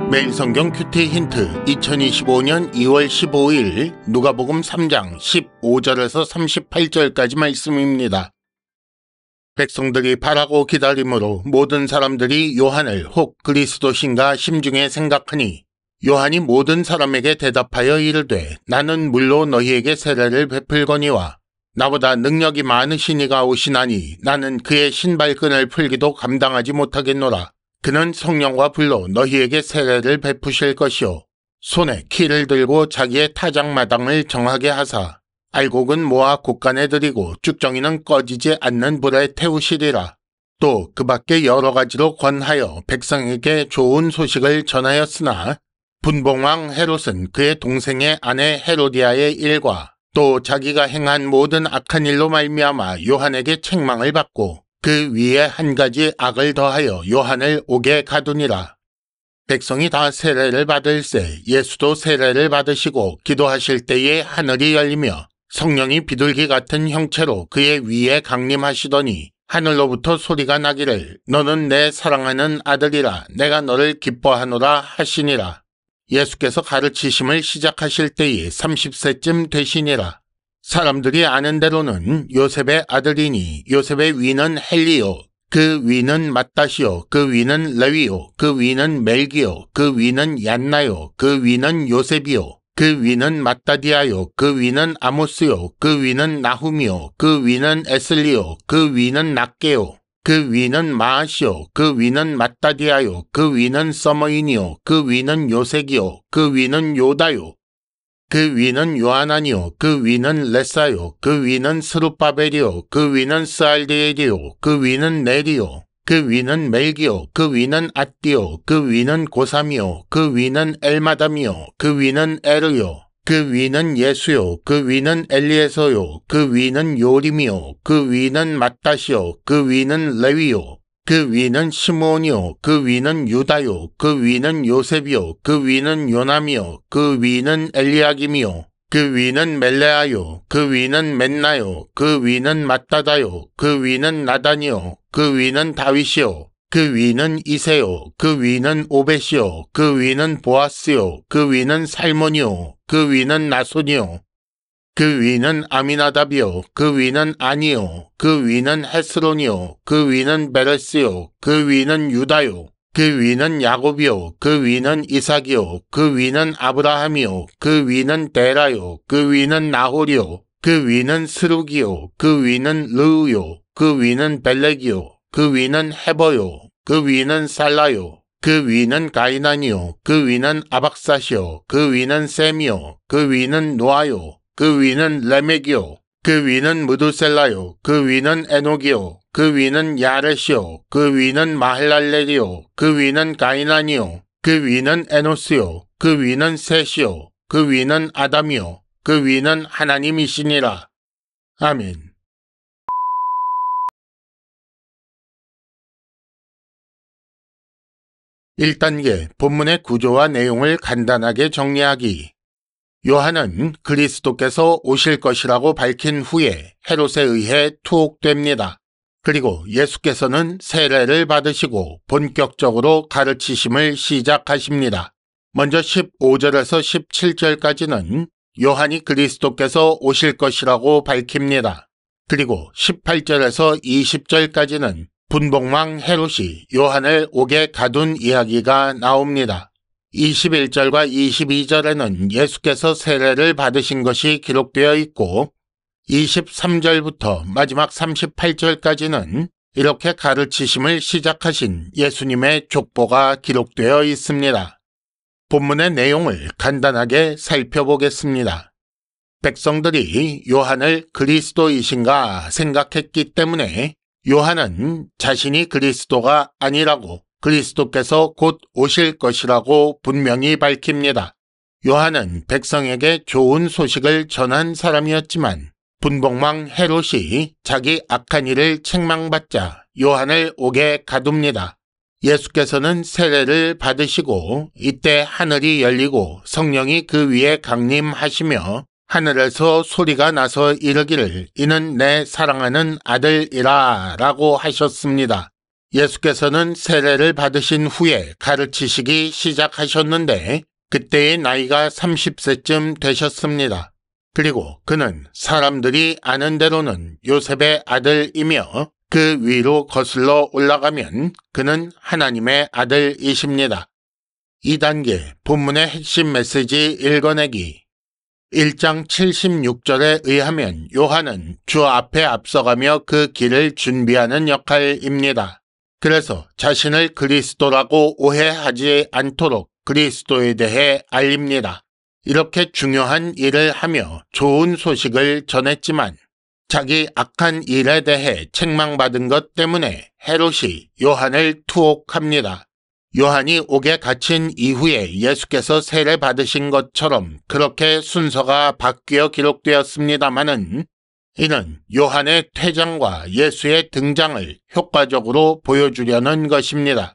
매일 성경 큐티 힌트 2025년 2월 15일 누가복음 3장 15절에서 38절까지 말씀입니다. 백성들이 바라고 기다림으로 모든 사람들이 요한을 혹 그리스도신가 심중에 생각하니 요한이 모든 사람에게 대답하여 이르되 나는 물로 너희에게 세례를 베풀거니와 나보다 능력이 많으신 이가 오시나니 나는 그의 신발끈을 풀기도 감당하지 못하겠노라. 그는 성령과 불로 너희에게 세례를 베푸실 것이요 손에 키를 들고 자기의 타작마당을 정하게 하사 알곡은 모아 곳간에 들이고 쭉정이는 꺼지지 않는 불에 태우시리라. 또 그 밖에 여러 가지로 권하여 백성에게 좋은 소식을 전하였으나 분봉왕 헤롯은 그의 동생의 아내 헤로디아의 일과 또 자기가 행한 모든 악한 일로 말미암아 요한에게 책망을 받고 그 위에 한 가지 악을 더하여 요한을 옥에 가두니라. 백성이 다 세례를 받을새 예수도 세례를 받으시고 기도하실 때에 하늘이 열리며 성령이 비둘기 같은 형체로 그의 위에 강림하시더니 하늘로부터 소리가 나기를 너는 내 사랑하는 아들이라 내가 너를 기뻐하노라 하시니라. 예수께서 가르치심을 시작하실 때에 30세쯤 되시니라. 사람들이 아는 대로는 요셉의 아들이니 요셉의 위는 헬리요 그 위는 맏다시요 그 위는 레위요 그 위는 멜기요 그 위는 얀나요 그 위는 요셉이요 그 위는 맏다디아요 그 위는 아모스요 그 위는 나훔이요 그 위는 에슬리요 그 위는 낫게요 그 위는 마아시요 그 위는 맏다디아요 그 위는 서머인이요 그 위는 요색이요 그 위는 요다요 그 위는 요하나니요 그 위는 레사요 그 위는 스룹바벨이요 그 위는 스알디엘이요 그 위는 네리요 그 위는 멜기요 그 위는 앗디요 그 위는 고삼이요 그 위는 엘마담이요 그 위는 에르요 그 위는 예수요 그 위는 엘리에서요 그 위는 요림이요 그 위는 맏다시요 그 위는 레위요 그 위는 시므온이요 그 위는 유다요 그 위는 요셉이요 그 위는 요남이요 그 위는 엘리야김이요 그 위는 멜레아요 그 위는 맨나요 그 위는 맏다다요 그 위는 나단이요 그 위는 다윗이요 그 위는 이세요 그 위는 오벳이요 그 위는 보아스요 그 위는 살몬이요 그 위는 나손이요 그 위는 아미나답이요 그 위는 아니요 그 위는 헤스론이요 그 위는 베레스요 그 위는 유다요 그 위는 야곱이요 그 위는 이삭이요 그 위는 아브라함이요 그 위는 데라요 그 위는 나홀이요 그 위는 스룩이요 그 위는 르우요 그 위는 벨렉이요 그 위는 헤버요 그 위는 살라요 그 위는 가이난이요 그 위는 아박사시요 그 위는 셈이요 그 위는 노아요 그 위는 레멕이요 그 위는 무두셀라요 그 위는 에녹이요 그 위는 야렛이요 그 위는 마헬랄렐이요 그 위는 가이난이요 그 위는 에노스요 그 위는 셋이요 그 위는 아담이요 그 위는 하나님이시니라. 아멘. (1단계) 본문의 구조와 내용을 간단하게 정리하기. 요한은 그리스도께서 오실 것이라고 밝힌 후에 헤롯에 의해 투옥됩니다. 그리고 예수께서는 세례를 받으시고 본격적으로 가르치심을 시작하십니다. 먼저 15절에서 17절까지는 요한이 그리스도께서 오실 것이라고 밝힙니다. 그리고 18절에서 20절까지는 분봉왕 헤롯이 요한을 옥에 가둔 이야기가 나옵니다. 21절과 22절에는 예수께서 세례를 받으신 것이 기록되어 있고 23절부터 마지막 38절까지는 이렇게 가르치심을 시작하신 예수님의 족보가 기록되어 있습니다. 본문의 내용을 간단하게 살펴보겠습니다. 백성들이 요한을 그리스도이신가 생각했기 때문에 요한은 자신이 그리스도가 아니라고 그리스도께서 곧 오실 것이라고 분명히 밝힙니다. 요한은 백성에게 좋은 소식을 전한 사람이었지만 분봉왕 헤롯이 자기 악한 일을 책망받자 요한을 옥에 가둡니다. 예수께서는 세례를 받으시고 이때 하늘이 열리고 성령이 그 위에 강림하시며 하늘에서 소리가 나서 이르기를 이는 내 사랑하는 아들이라 라고 하셨습니다. 예수께서는 세례를 받으신 후에 가르치시기 시작하셨는데 그때의 나이가 30세쯤 되셨습니다. 그리고 그는 사람들이 아는 대로는 요셉의 아들이며 그 위로 거슬러 올라가면 그는 하나님의 아들이십니다. 2단계 본문의 핵심 메시지 읽어내기. 1장 76절에 의하면 요한은 주 앞에 앞서가며 그 길을 준비하는 역할입니다. 그래서 자신을 그리스도라고 오해하지 않도록 그리스도에 대해 알립니다. 이렇게 중요한 일을 하며 좋은 소식을 전했지만 자기 악한 일에 대해 책망받은 것 때문에 헤롯이 요한을 투옥합니다. 요한이 옥에 갇힌 이후에 예수께서 세례 받으신 것처럼 그렇게 순서가 바뀌어 기록되었습니다마는 이는 요한의 퇴장과 예수의 등장을 효과적으로 보여주려는 것입니다.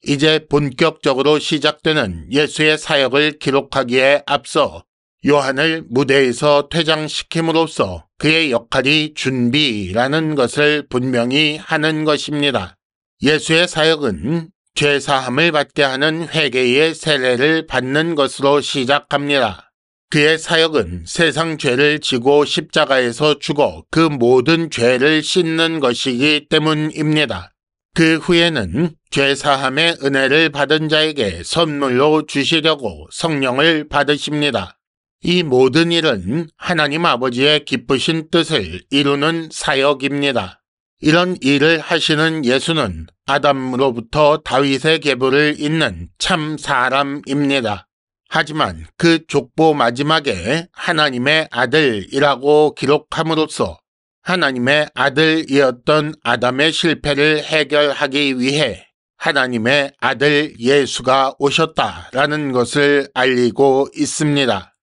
이제 본격적으로 시작되는 예수의 사역을 기록하기에 앞서 요한을 무대에서 퇴장시킴으로써 그의 역할이 준비라는 것을 분명히 하는 것입니다. 예수의 사역은 죄사함을 받게 하는 회개의 세례를 받는 것으로 시작합니다. 그의 사역은 세상 죄를 지고 십자가에서 죽어 그 모든 죄를 씻는 것이기 때문입니다. 그 후에는 죄사함의 은혜를 받은 자에게 선물로 주시려고 성령을 받으십니다. 이 모든 일은 하나님 아버지의 기쁘신 뜻을 이루는 사역입니다. 이런 일을 하시는 예수는 아담으로부터 다윗의 계보를 잇는 참 사람입니다. 하지만 그 족보 마지막에 하나님의 아들이라고 기록함으로써 하나님의 아들이었던 아담의 실패를 해결하기 위해 하나님의 아들 예수가 오셨다라는 것을 알리고 있습니다.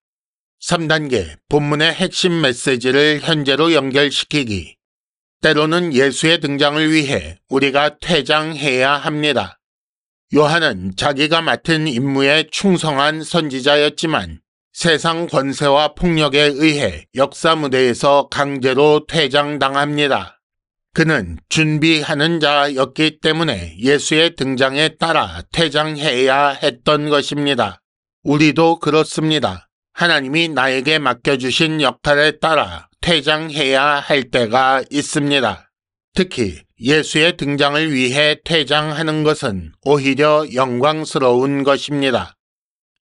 3단계 본문의 핵심 메시지를 현재로 연결시키기. 때로는 예수의 등장을 위해 우리가 퇴장해야 합니다. 요한은 자기가 맡은 임무에 충성한 선지자였지만 세상 권세와 폭력에 의해 역사 무대에서 강제로 퇴장당합니다. 그는 준비하는 자였기 때문에 예수의 등장에 따라 퇴장해야 했던 것입니다. 우리도 그렇습니다. 하나님이 나에게 맡겨주신 역할에 따라 퇴장해야 할 때가 있습니다. 특히 예수의 등장을 위해 퇴장하는 것은 오히려 영광스러운 것입니다.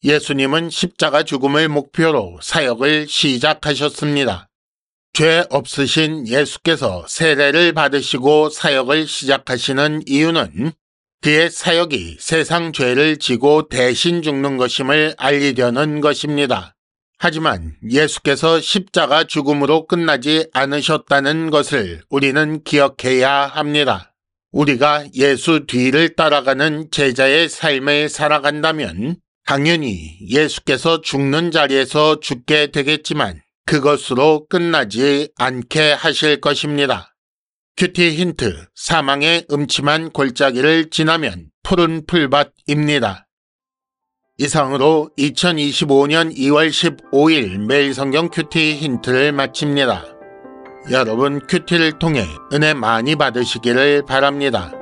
예수님은 십자가 죽음을 목표로 사역을 시작하셨습니다. 죄 없으신 예수께서 세례를 받으시고 사역을 시작하시는 이유는 그의 사역이 세상 죄를 지고 대신 죽는 것임을 알리려는 것입니다. 하지만 예수께서 십자가 죽음으로 끝나지 않으셨다는 것을 우리는 기억해야 합니다. 우리가 예수 뒤를 따라가는 제자의 삶을 살아간다면 당연히 예수께서 죽는 자리에서 죽게 되겠지만 그것으로 끝나지 않게 하실 것입니다. 큐티 힌트, 사망의 음침한 골짜기를 지나면 푸른 풀밭입니다. 이상으로 2025년 2월 15일 매일 성경 큐티 힌트를 마칩니다. 여러분 큐티를 통해 은혜 많이 받으시기를 바랍니다.